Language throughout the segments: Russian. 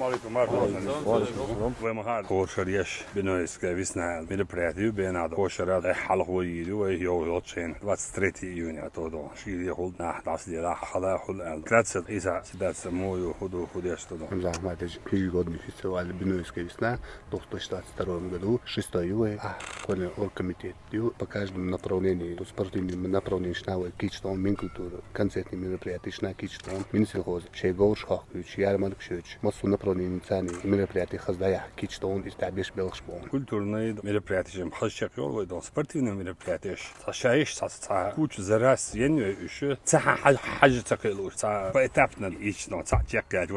Алейкум, ومهار خوشر يش بنويس كويسنا مربراتي بينادو خوشر حلقو يدو يوتشين 23 يونيو تودو شيء يقول نحداس دي حلا حل كراتس إذا سدات مو يهودو خديش تودو زحمة تج период фестиваль бинойской весна 2022 году 6 июля коли оргкомитет по каждому направлению по спортивным направлениям шнавы кичтон минкультура концертные мероприятия шна кичтон минсельхоз шейгол шхах ключ ярмарк шөч массу направлений цани мероприятия хаздая кичтон истабеш белшбон культурные мероприятия محشق يول ويدون спортивные мероприятия تشايش تا كوч زراس ينو еще تا حاجة تقيلوش تا поэтапно ищно تا чекать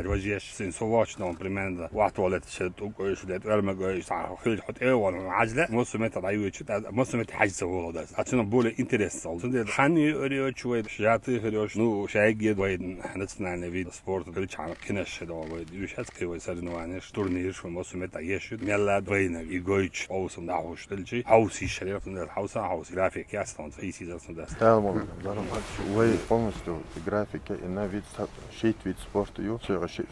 وجيش سنسواتش نون примерно واتولت شد وقويش ودات ورمقويش تا خيل حط ايوان عجلة موسمت رايوش موسمت حاجة سوولو داس عشان بولي انتريستال سندي خاني وريوش ويد شاتي خريوش نو شايق ويد حنتنا نبي سبورت قلتش عن كنش هذا ويد يوشات كي ويسرنوانش تورنيرش وموسمت عيشود ميلا بينا يقويش أوسم دعوش تلجي حوسي شريف من الحوسة حوسي график ясно في سيزон даст. Да, можно. Вы полностью графика и на вид вид спорта ю.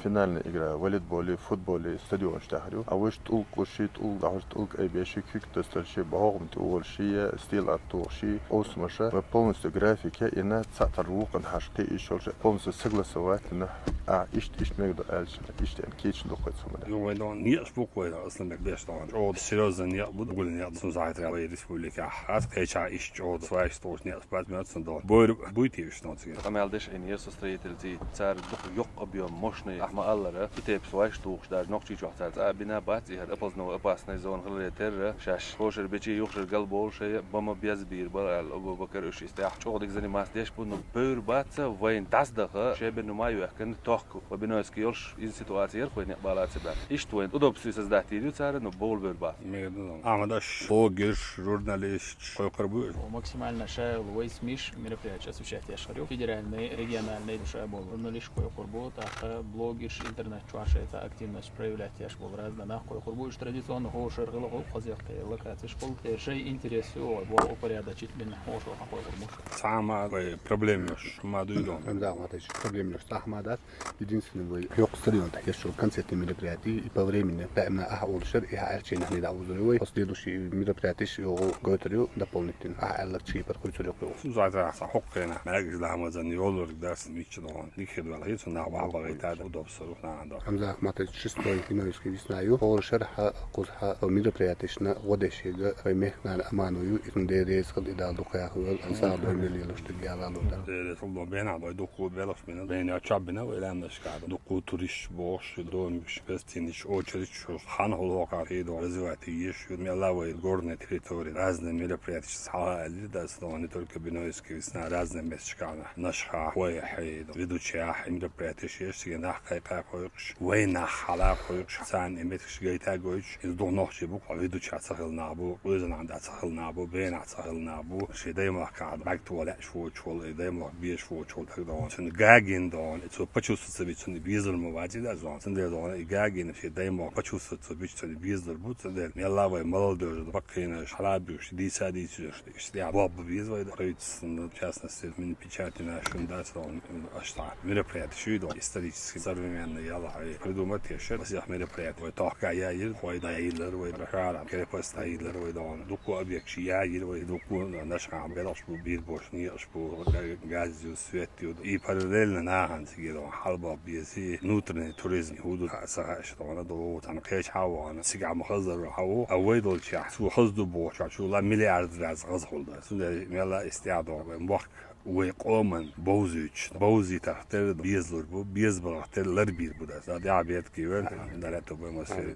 Финальная игра в волейболе, футболе, стадион штахрю. А вы что улкушит ай беши кик тестальши багом туолши стил аттуши осмаша. Вы полностью графика и на цатарвук хашты и шолше полностью согласовать на ишт мегдо эльш ишт кич дохот сумада. Ну он не спокойно أصلا بيش طبعا. أو سيروزن يا بود قولن يا سوزايت يا республика. Аз кеча ишчо свои стошни спортсмен до. Буйти что наци. Камелдеш in eerste strijder цар yok объем мощный ахмаллары теп свои штук даже ночи чохтар. Бина бат я опознал опасный зон хлетер шаш. Хошер бечи юхшер галбол шея бама бяз бир бар Абу Бакр уш истах. Чогдик заниматься деш bunu бер бат вайн дасдага шебе нумаю кан тохку. Вабиноски ёлш из ситуации хойне балацы бар. Иштвен удобствуй создать идет цар но бол бер бат. Амадаш блогер, журналист, койкарбу. Максимально шайл вейс миш мероприятия с участием шарю. Федеральный, региональный шайбол. Журналист койкарбу, так блогер, интернет чуаше это активность проявлять шайбол разно на койкарбу. Традиционно хошер гылгыл хозяйка локация школ. Шей интересует, бо упорядочить бин хошер койкарбу. Сама проблемаш, мадуидон. Да, вот эти проблемы стахмадат. Единственное, yok стадион так еще концертные мероприятия и по времени именно ахолшер и арчин они да узревой. Последующие мероприятия его готовят дополнительно. Аллах чипер культуры. Zaten حقنا مركز لامازن يولور درس ميشدون ليكيد ولا هيك نعبا بغيتاد удобство نعنده. Хамза Ахматович шестой финальский веснаю. Холшер кузха мероприятия водещего мехнан аманою и тундерес когда духахул ансаб миллион штуки алалуда. Солдо бена до дуку белов бена бена чабина ولا مشكله дуку турист бош дом шпестинич очередь хан холока идо развивать еще мелавые горные территории разные мероприятия схали да не только бинойские весна разные местечками нашха وحيد ведущая мероприятия есть на хайкаkoyuş وين حلا koyuş sen emetиш gaytagoyuş do nohçi bu ведущая сахална bu özün anda сахална bu bena сахална bu şey daima kad bakt ولا شو daima bir شو тогда sen gagin don это почувствовать себе визор мовади да зон sen de don gagin şey daima почувствовать себе визор bu sen мелавые молодежь бакина шалабюш дисади işte ya bu визор правительство в частности من печати нашим да он ашта мероприятие до исторически современные яла придумать еще всех мероприятий тохка я ил хойда илер ወይ рахара крепость илер ወይ дон дуку объект я ил ወይ дуку наш ам гадаш бу бир бошни аш бу газю светью и параллельно на хансигидо халба биси внутренний туризм худу сага что она до там кэч хава она сига мхазар хава авойдол ча су хазду бо ча ла миллиард раз газхолда сунда мела استعداد وقت وقومن بوزي تحتر بيزلر بو بيزبر تحتر لربير بودا زاد عبيد كيور دلته بمصير